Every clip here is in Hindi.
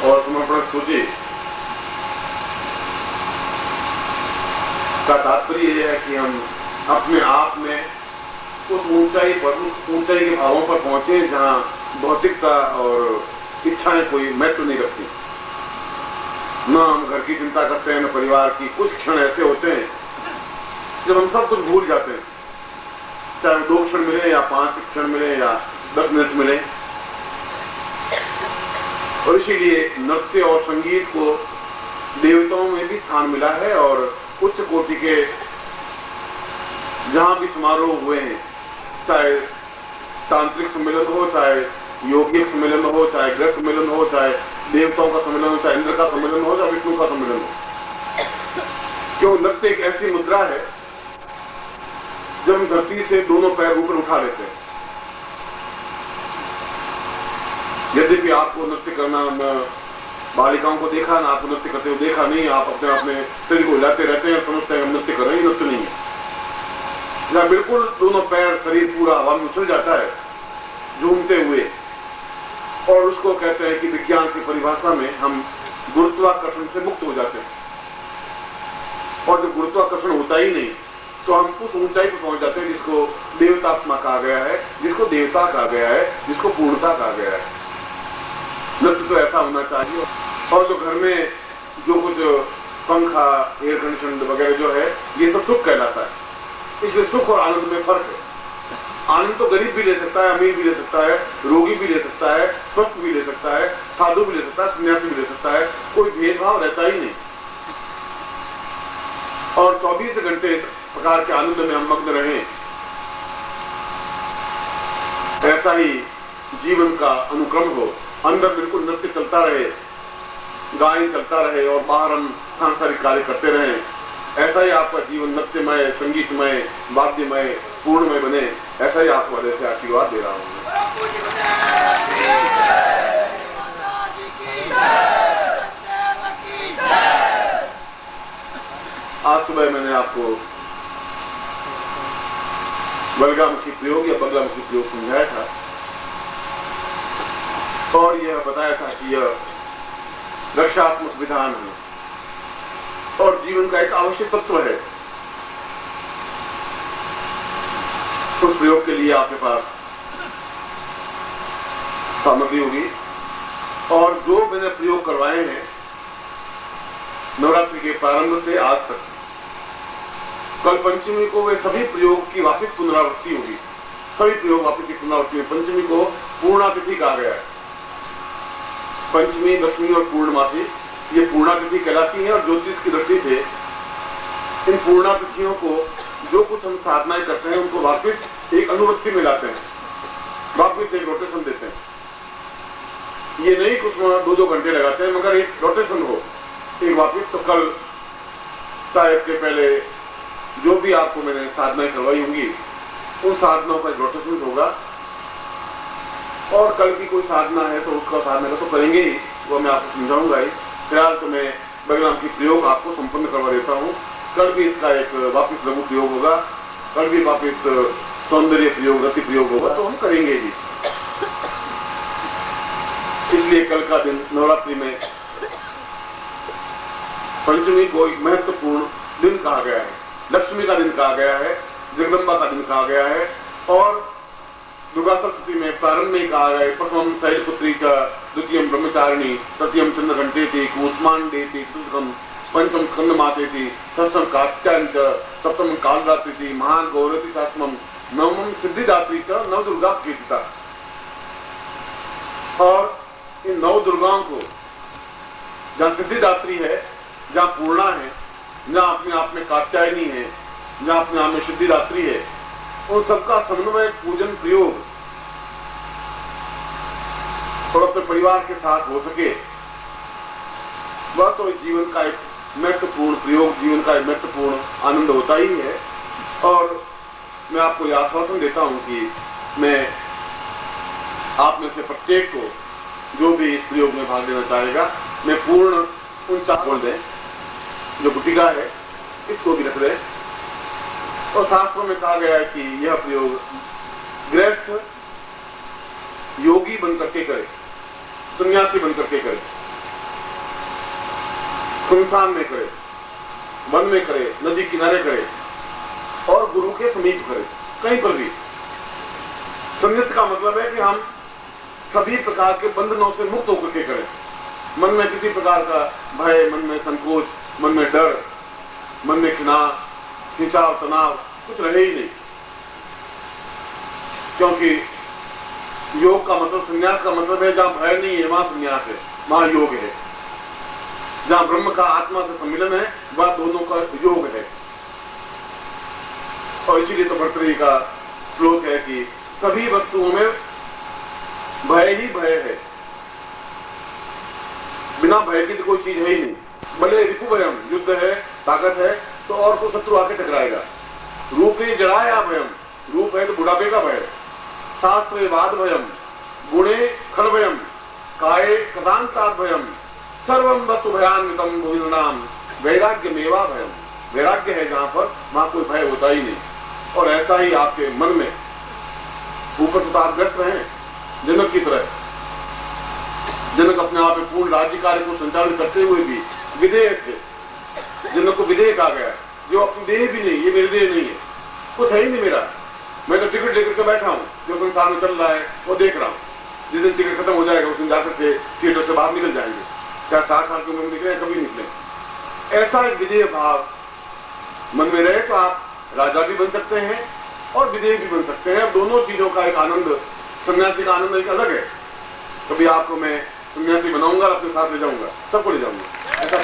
और समर्पण स्तुति का तात्पर्य यह है कि हम अपने आप में उस ऊंचाई पर, उस ऊंचाई के भावों पर पहुंचे जहां भौतिकता और इच्छाएं कोई महत्व नहीं रखती। न हम घर की चिंता करते हैं, न परिवार की। कुछ क्षण ऐसे होते हैं जब हम सब कुछ भूल जाते हैं, चाहे 2 क्षण मिले या 5 क्षण मिले या 10 मिनट मिले। और इसीलिए नृत्य और संगीत को देवताओं में भी स्थान मिला है। और उच्च कोटि के जहां भी समारोह हुए हैं, चाहे तांत्रिक सम्मेलन हो, चाहे योगिक सम्मेलन हो, चाहे ग्रह सम्मेलन हो, चाहे देवताओं का सम्मेलन हो, चाहे इंद्र का सम्मेलन हो, चाहे विष्णु का सम्मेलन हो, क्यों नृत्य एक ऐसी मुद्रा है जब हम धरती से दोनों पैर ऊपर उठा लेते हैं। यद्यपि आपको नृत्य करना, बालिकाओं को देखा ना, आपको नृत्य करते हुए देखा नहीं, आप अपने आप में शरीर को हिलाते रहते हैं और समझते हैं हम नृत्य कर रहे हैं। नृत्य नहीं है, जहां बिल्कुल दोनों पैर, शरीर पूरा हवा में उछल जाता है झूमते हुए। और उसको कहते हैं कि विज्ञान की परिभाषा में हम गुरुत्वाकर्षण से मुक्त हो जाते हैं। और जब गुरुत्वाकर्षण होता ही नहीं तो हम उस ऊंचाई पर पहुंच जाते हैं जिसको देवतात्मा कहा गया है, जिसको देवता कहा गया है, जिसको पूर्णता कहा गया है। नृत्य तो ऐसा होना चाहिए। और जो घर में जो कुछ पंखा, एयर कंडीशन वगैरह जो है, ये सब सुख कहलाता है। इसलिए सुख और आनंद में फर्क है। आनंद तो गरीब भी ले सकता है, अमीर भी ले सकता है, रोगी भी ले सकता है, स्वस्थ भी ले सकता है, साधु भी ले सकता है, सन्यासी भी ले सकता है। कोई भेदभाव रहता ही नहीं। और 24 घंटे प्रकार के आनंद में हम मग्न रहें, ऐसा ही जीवन का अनुक्रम हो। अंदर बिल्कुल नृत्य चलता रहे, गायन चलता रहे और बाहर हम सांसारिक कार्य करते रहें। ऐसा ही आपका जीवन नृत्यमय, संगीतमय, वाद्यमय, पूर्णमय बने। ऐसा ही आपको हृदय से आशीर्वाद दे रहा हूं। आज सुबह मैंने आपको बलगामुखी प्रयोग या बगलामुखी प्रयोग समझाया था और यह बताया था कि यह रक्षात्मक विधान है और जीवन का एक आवश्यक तत्व है। उस प्रयोग के लिए आपके पास सामग्री होगी और जो मैंने प्रयोग करवाए हैं नवरात्रि के प्रारंभ से आज तक, कल पंचमी को वे सभी प्रयोग की वापस पुनरावृत्ति होगी। सभी प्रयोग वापस की पुनरावृत्ति में पंचमी को पूर्णातिथि कहा गया है। पंचमी, दशमी और पूर्णमासी ये पूर्णातिथि कहलाती है। और ज्योतिष की दृष्टि से इन पूर्णातिथियों को जो कुछ हम साधनाएं करते हैं उनको वापस एक अनुवृत्ति में लाते हैं, वापस एक रोटेशन देते हैं। ये नहीं कुछ 2-2 घंटे लगाते हैं, मगर एक रोटेशन हो, एक वापस। तो कल चाहे इसके पहले जो भी आपको मैंने साधनाएं करवाई होंगी उन साधनाओं का रोटेशन होगा। और कल की कोई साधना है तो उसका साधना का तो करेंगे ही, वो मैं आपको समझाऊंगा ही। फिलहाल तो मैं बगलाम की प्रयोग आपको संपन्न करवा देता हूँ। कल भी इसका एक वापिस लघु प्रयोग होगा, कल भी वापिस सौंदर्य प्रयोग, रति प्रयोग होगा, तो हम करेंगे ही। इसलिए कल का दिन नवरात्रि में पंचमी को एक महत्वपूर्ण दिन कहा गया है, लक्ष्मी का दिन कहा गया है, जगदम्बा का दिन कहा गया है। और दुर्गा सप्तमी में प्रारंभ में कहा गया है प्रथम शैलपुत्री का, द्वितीयम ब्रह्मचारिणी, तृतीयम चंद्रघंटेति, कूष्मांडेति, चतुर्थम पंचम स्कंदमातेति, षष्ठम कात्यायन च, सप्तम कालरात्रिति, महान गौरवती सातमम, नवमम सिद्धिदात्री च, नव दुर्गा कीर्तिता। और इन 9 दुर्गाओं को जहां सिद्धिदात्री है, जहां पूर्णा है, जहां अपने आप में कात्यायनी है, जहां अपने आप में सिद्धिदात्री है, उन सबका समन्वय पूजन प्रयोग और अपने परिवार के साथ हो सके, वह तो जीवन का एक महत्वपूर्ण प्रयोग, जीवन का एक महत्वपूर्ण आनंद होता ही है। और मैं आपको यह आश्वासन देता हूं कि मैं आप में से प्रत्येक को जो भी इस प्रयोग में भाग लेना चाहेगा, मैं पूर्ण उन चार बोल दें जो गुटिका है इसको भी रख दें। और शास्त्रों में कहा गया है कि यह प्रयोग गृहस्थ योगी बनकर के करे, सन्यासी बनकर के करे। सुनसान में करे, वन में करे, नदी किनारे करे और गुरु के समीप करे, कहीं पर भी। संन्यास का मतलब है कि हम सभी प्रकार के बंधनों से मुक्त होकर के करें। मन में किसी प्रकार का भय, मन में संकोच, मन में डर, मन में खिंचाव, तनाव कुछ रहे ही नहीं। क्योंकि योग का मतलब, संन्यास का मतलब है जहां भय नहीं है वहां संन्यास है, वहां योग है। जहां ब्रह्म का आत्मा से सम्मिलन है वह दोनों का योग है। और इसीलिए तो भर्तृहरि का श्लोक है कि सभी वस्तुओं में भय ही भय है, बिना भय की तो कोई चीज है ही नहीं। भले रिपु भयम, युद्ध है, ताकत है, तो और को शत्रु आके टकराएगा। रूपे जड़ाया भयम, रूप है तो बुढ़ापे का भय। शास्त्रे वाद भयम, गुणे खल भयम, काये कदांतात् भयम, सर्वम वस्तु भयान्वितम भूमिर्नाम वैराग्य मेवा भयम। वैराग्य है जहां पर वहां कोई भय होता ही नहीं। और ऐसा ही आपके मन में ऊपर सुतारग्रस्त रहे जनक की तरह। जनक अपने आप में पूर्ण राज्य कार्य को संचालित करते हुए भी विधेय थे। जनक को विधेय कहा गया, जो अपनी देह भी नहीं, ये मेरी देह नहीं है, कुछ है ही नहीं मेरा, मैं तो टिकट लेकर के बैठा हूँ, जो संसार में चल रहा है वो देख रहा हूँ। जिस दिन टिकट खत्म हो जाएगा उस दिन जाकर के थिएटर से बाहर निकल जाएंगे, चाहे 60 साल की उम्र में निकले कभी निकले। ऐसा एक विधेय भाव मन में रहे तो आप राजा भी बन सकते हैं और विधेय भी बन सकते हैं। दोनों चीजों का एक आनंद, सन्यासी का आनंद एक अलग है। कभी आपको मैं सन्यासी बनाऊंगा, अपने साथ ले जाऊंगा, सबको ले जाऊंगा, ऐसा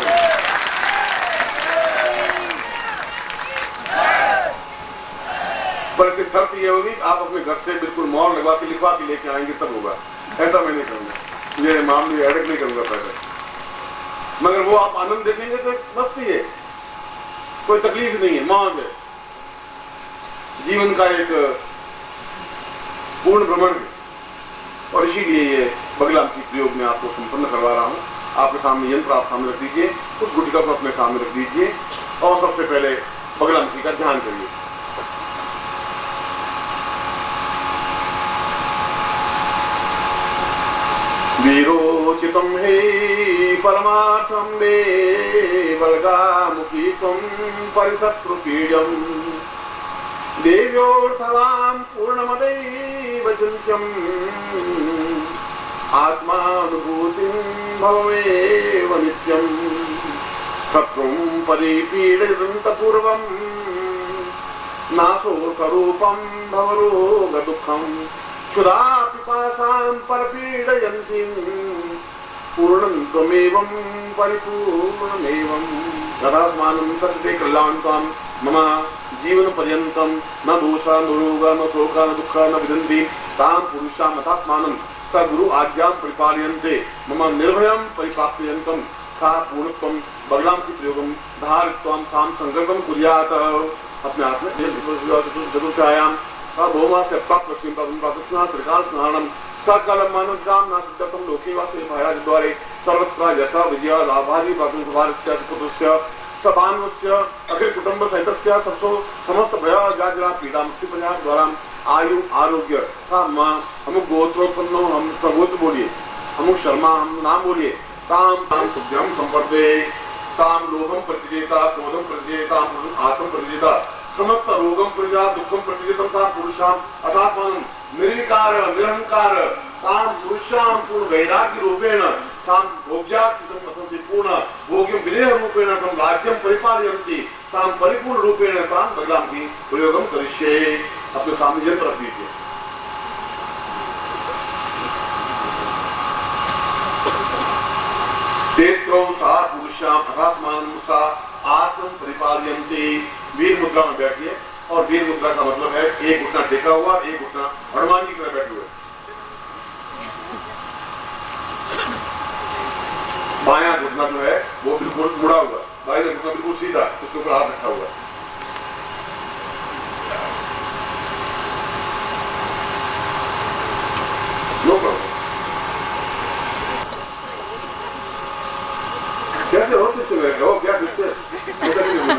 पर इसकी शर्त यह होगी आप अपने घर से बिल्कुल मोहर लगवा के लिखवा के लेके आएंगे तब होगा। ऐसा मैं नहीं करूंगा, ये मामले एडिक नहीं करूंगा पहले। मगर वो आप आनंद देखेंगे तो मस्ती है, कोई तकलीफ नहीं है, मौज है, जीवन का एक पूर्ण भ्रमण है। और इसीलिए ये बगलाम की प्रयोग में आपको संपन्न करवा रहा हूं। आपके सामने यंत्र आप सामने रख दीजिए, उस गुटिका को अपने सामने रख दीजिए और सबसे पहले बगलाम जी का ध्यान करिए। वीरोचितम हे परमार्थम मे बलगामुखी तुम परिशत्रुपीड्यम देव्योर्थवाम पूर्णमदैव चिन्त्यम आत्मानुभूतिं भवमेव नित्यं शत्रुं परिपीडयन्तपूर्वं नाशोकरूपं भवरोगदुःखं क्षुधा पिपासां परपीडयन्तीं पूर्णं त्वमेवं परिपूर्णमेवं तदात्मानं सत्ते कल्याणतां मम जीवन पर्यन्तं न दोषा न रोगा न शोका न दुःखा न विदन्ति तां पुरुषां मतात्मानं स गुरु आज्ञां परिपालयन्ते मम निर्भयं परिपालयन्तं सा पूर्णत्वं बगलाम की प्रयोगं धारित्वां सां संगर्भं कुर्यात्। अपने हाथ में चतुर्थायां भौमा से प्राप्त श्रीकाल स्नानम सकल मानवगाम नासिद्धं लोके वासे महाराज द्वारे सर्वत्र यशा विजय लाभादि पुत्रस्य सबान्वस्य अखिल कुटुंब सहितस्य सबसो समस्त भय जाजरा पीड़ा मुक्ति प्रजा द्वारा आयु आरोग्य हम गोत्रोत्पन्नो हम प्रगोत्र बोलिए, हम शर्मा हम नाम बोलिए, ताम ताम शुभ्यम संपर्दे ताम लोभम प्रतिजेता क्रोधम प्रतिजेता आत्म प्रतिजेता समस्त रोगम प्रजा दुखम प्रतिजेतम ताम पुरुषाम अथात्मानं निर्विकार निरहंकार ताम पुरुषाम पूर्ण वैराग्य रूपेण ताम भोग्यात्मकं पूर्ण भोग्यं विदेह रूपेण तम राज्यं परिपालयन्ति ताम परिपूर्ण रूपेण ताम बगलाम की प्रयोगम करिष्ये। अपने सामने यंत्र रख दीजिए। तेत्रो सा पुरुषाम अथात्मानं सा आत्मं परिपालयन्ति। वीर मुद्रा में बैठिए और वीर मुद्रा का मतलब है एक घुटना टेका हुआ, एक घुटना हनुमान जी की तरह बैठे हुए। बायां घुटना जो है वो बिल्कुल मुड़ा हुआ, दाहिना घुटना बिल्कुल सीधा, उसके ऊपर हाथ रखा हुआ है। कैसे हो सकते हो, क्या सकते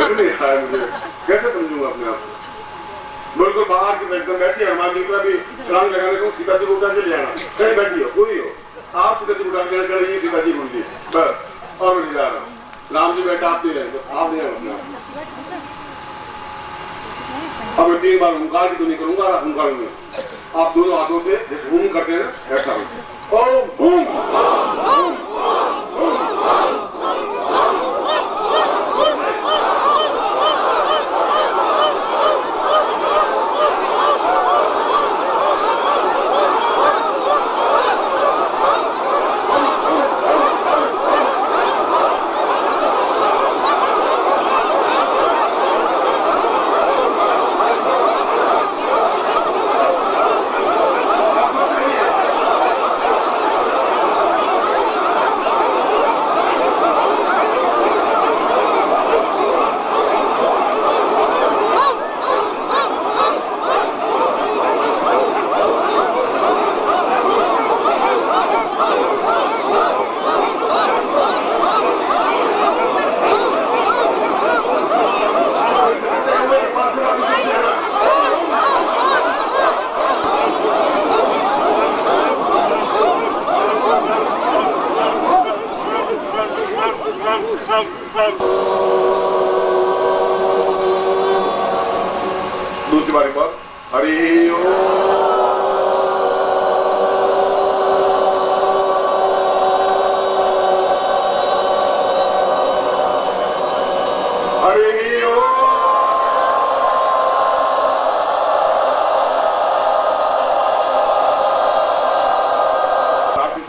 नहीं था मुझे, कैसे समझूंगा अपने आप को। बिल्कुल बाहर की एकदम बैठी है, हनुमान जी का भी छलांग लगाने को सीता जी को उठा के ले आना, कहीं बैठी हो कोई हो, आप सीता जी उठा के ले सीता जी ढूंढिए बस, और मैं जा रहा हूँ। राम जी बेटा आप नहीं रहे तो आप नहीं रहे। अब मैं 3 बार हुंकार की ध्वनि करूंगा, हुंकार में आप दोनों हाथों से जैसे हूम करते हैं ऐसा ओम हूम। दूसरी बारी पर हरि ओम हरि ओम।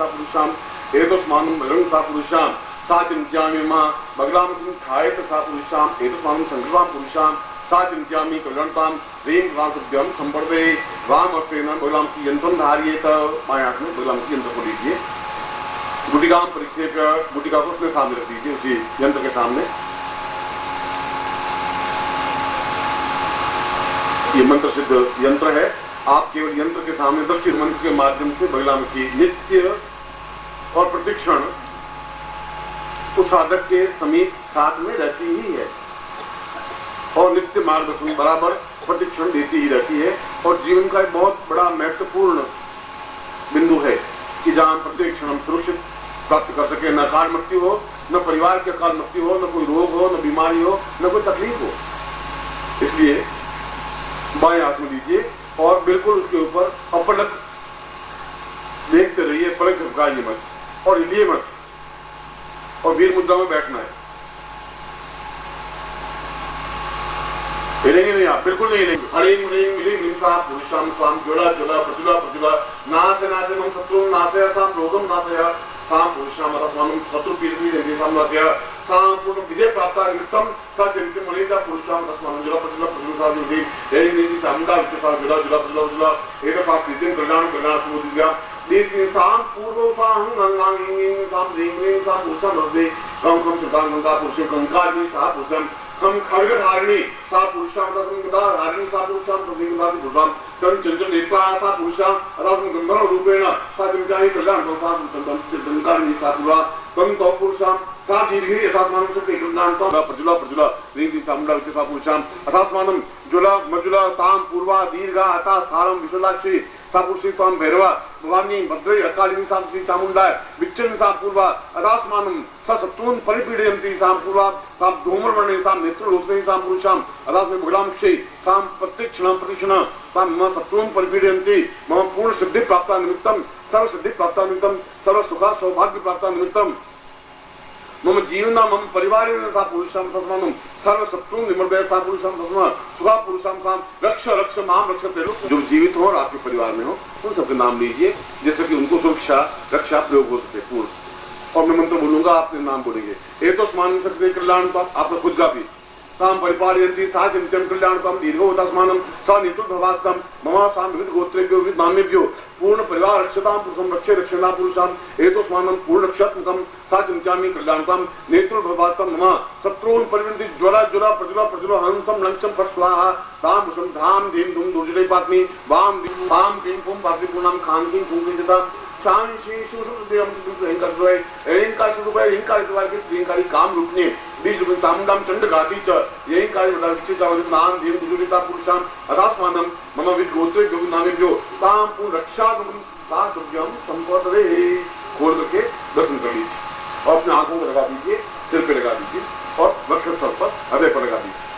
पुरुषाम एतस्मानं रंग सा पुरुषाम साचिंत्यामि मां बगलाम खायत सा पुरुषाम एतस्मानं संकृताम पुरुषाम साचिंत्यामि कल्याणताम रेम रासभ्यम संपर्दे राम अर्थेन बगलाम की यंत्रम धारियेत। माया में बगलाम की यंत्र को लीजिए, गुटिका परिक्षेप, गुटिका को उसमें सामने रख दीजिए, उसी यंत्र के सामने। ये मंत्र सिद्ध यंत्र है। आप केवल यंत्र के सामने दक्षिण मंत्र के माध्यम से बगलाम की नित्य और प्रतिक्षण उस साधक के समीप साथ में रहती ही है और नित्य मार्गदर्शन बराबर प्रतिक्षण देती ही रहती है। और जीवन का एक बहुत बड़ा महत्वपूर्ण बिंदु है कि जहां प्रत्येक क्षण हम सुरक्षित प्राप्त कर सके, न अकाल मृत्यु हो, न परिवार की अकाल मृत्यु हो, न कोई रोग हो, न बीमारी हो, न कोई तकलीफ हो। इसलिए बाएं हाथ में लीजिए और बिल्कुल उसके ऊपर अपलक देखते रहिए, पलक झपकाइए मत और हिलिए मत और वीर मुद्रा में बैठना है। हिलेंगे नहीं आप, बिल्कुल नहीं हिलेंगे। हरिंग ह्रीं ह्रीं ह्रीं पुरुषाम स्वाम ज्वला ज्वला प्रज्वला प्रज्वला नाश नाश मम शत्रु नाशय साम रोगम नाशय साम पुरुषाम स्वाम शत्रु पीड़ित सामनाशय साम पूर्ण विजय प्राप्त निमित्तम सा चिंतित मणिता पुरुषाम स्वाम ज्वला प्रज्वला प्रज्वला ज्योति हेरि नीति सामदा विचसा ज्वला ज्वला प्रज्वला प्रज्वला एक साथ प्रीतिम कल्याण कल्याण सुमोदिया देवी साम पूर्व साम गंगांगी साम देवी साम पुरुषम रसे कम कम सुदान गंगा पुरुषम कंकाली सा पुरुषम हम खड़ग धारिणी सा पुरुषाम तस्मिन् धारिणी सा पुरुषाम तस्मिन् पुरुषाम तन चंचल नेत्रा सा पुरुषाम अदास्म गंधर्व रूपेण सा चिंताहि कल्याण सा चिंतानि सा पुरा तम तो पुरुषाम सा दीर्घि यथास्मानं सत्य कल्याण सा प्रज्वला प्रज्वला रीति सामला विचसा पुरुषाम अथास्मानं ज्वला मज्वला ताम पूर्वा दीर्घा अथा स्थानं विशालाक्षी सा पुरुषी ताम भैरवा भवानी भद्रे अकालिनी साम श्री चामुंडाय विच्चन सा पूर्वा अदास्मानं सा शत्रून् परिपीडयन्ति साम पूर्वा साम धूम्रवर्णे साम नेत्रलोचने साम पुरुषाम अदास्मे भगलामक्षे साम प्रत्यक्षणं प्रतिक्षणं साम मम शत्रून् परिपीडयन्ति मम पूर्ण सिद्धि प्राप्ता निमित्तं सर्व सिद्धि प्राप्ता निमित्तं सर्व सुख सौभाग्य प्राप्ता निमित्तं मम जीवना मम परिवारेण सा पुरुषाम तस्मानं सर्व शत्रुं निमर्दय सा पुरुषाम तस्मा सुखा पुरुषाम साम रक्ष रक्ष माम रक्षते। जो जीवित हो और आपके परिवार में हो उन सबके नाम लीजिए जैसे कि उनको सुरक्षा रक्षा प्रयोग हो सके पूर्ण। और मैं मंत्र बोलूंगा, आपने नाम बोलेंगे। एतस्मानं सत्य कल्याण आपका खुद का भी साम परिपालयन्ति सा चिंत्यं कल्याणकं दीर्घोदास्मानं सा नेतृभवास्तम मम साम विविध गोत्रेभ्यो विविध नामेभ्यो पूर्ण परिवार रक्षतां पुरुषं रक्षे रक्षणा पुरुषाम एतस्मानं पूर्ण रक्षात्मकं सा चिंत्यामि कल्याणकं नेतृभवास्तम मम शत्रून् परिवृन्ति ज्वला ज्वला प्रज्वला प्रज्वला हंसं लंचं फट् स्वाहा तां पुरुषं धाम धीम धूम दुर्जय पात्मी वाम वाम क्लीं पुं पार्थिपूर्णां खां क्लीं पुं क्लीं शांति शुभकारिंकारी काम रूपने बीज तामुंडाम चंड घाती च यही कार्य नाम धीम दुजुरिता पुरुषाम अदास्मानं मम विद गोत्रे जो नामेभ्यो ताम पूर्ण रक्षा संपर्दे खोल करके दर्शन कर लीजिए और अपने आंखों को लगा दीजिए सिर पे लगा दीजिए और वक्षस्थल पर हृदय पर लगा दीजिए।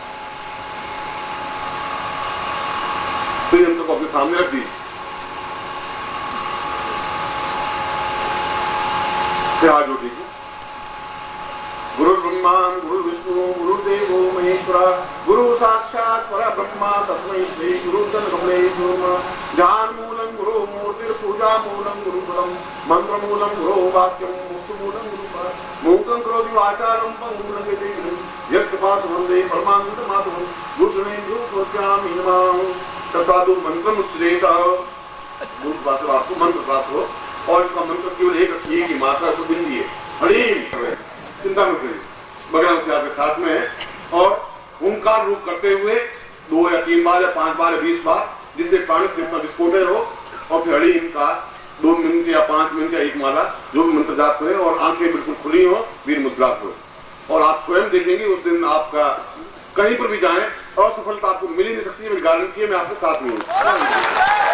तो ये यंत्र को अपने सामने रख दीजिए। फिर हाथ जोड़ दीजिए। गुरु ब्रह्मा गुरु विष्णु गुरुदेवो महेश्वरा गुरु साक्षात परब्रह्मा तस्मै श्री गुरु तन्मूले ज्ञान मूलम गुरु मूर्ति पूजा मूलम गुरु फलम मंत्र मूलम गुरु वाक्यम मुक्ति मूलम गुरु मूकं करोति वाचारं पंगुं यक्षपात वंदे परमानंद माधवं गुरुने गुरुस्यामि नमः। तत्साधु मंत्रम उच्चरेत आपको मंत्र प्राप्त हो और इसका मंत्र केवल एक रखिए कि मात्रा को बिंदी है। हरीम चिंता मत करिए, बगैर आपके साथ में है और ओंकार रूप करते हुए 2 या 3 बार या 5 बार या 20 बार, जिससे प्राण सिर्फ विस्फोट हो और फिर हरी इनका 2 मिनट या 5 मिनट या 1 माला जो भी मंत्र जाप करें और आंखें बिल्कुल खुली हो, वीर मुद्रा हो और आप स्वयं देखेंगे उस दिन आपका कहीं पर भी जाएं और सफलता आपको मिल ही नहीं सकती है। मेरी गारंटी है, मैं आपके साथ में हूँ।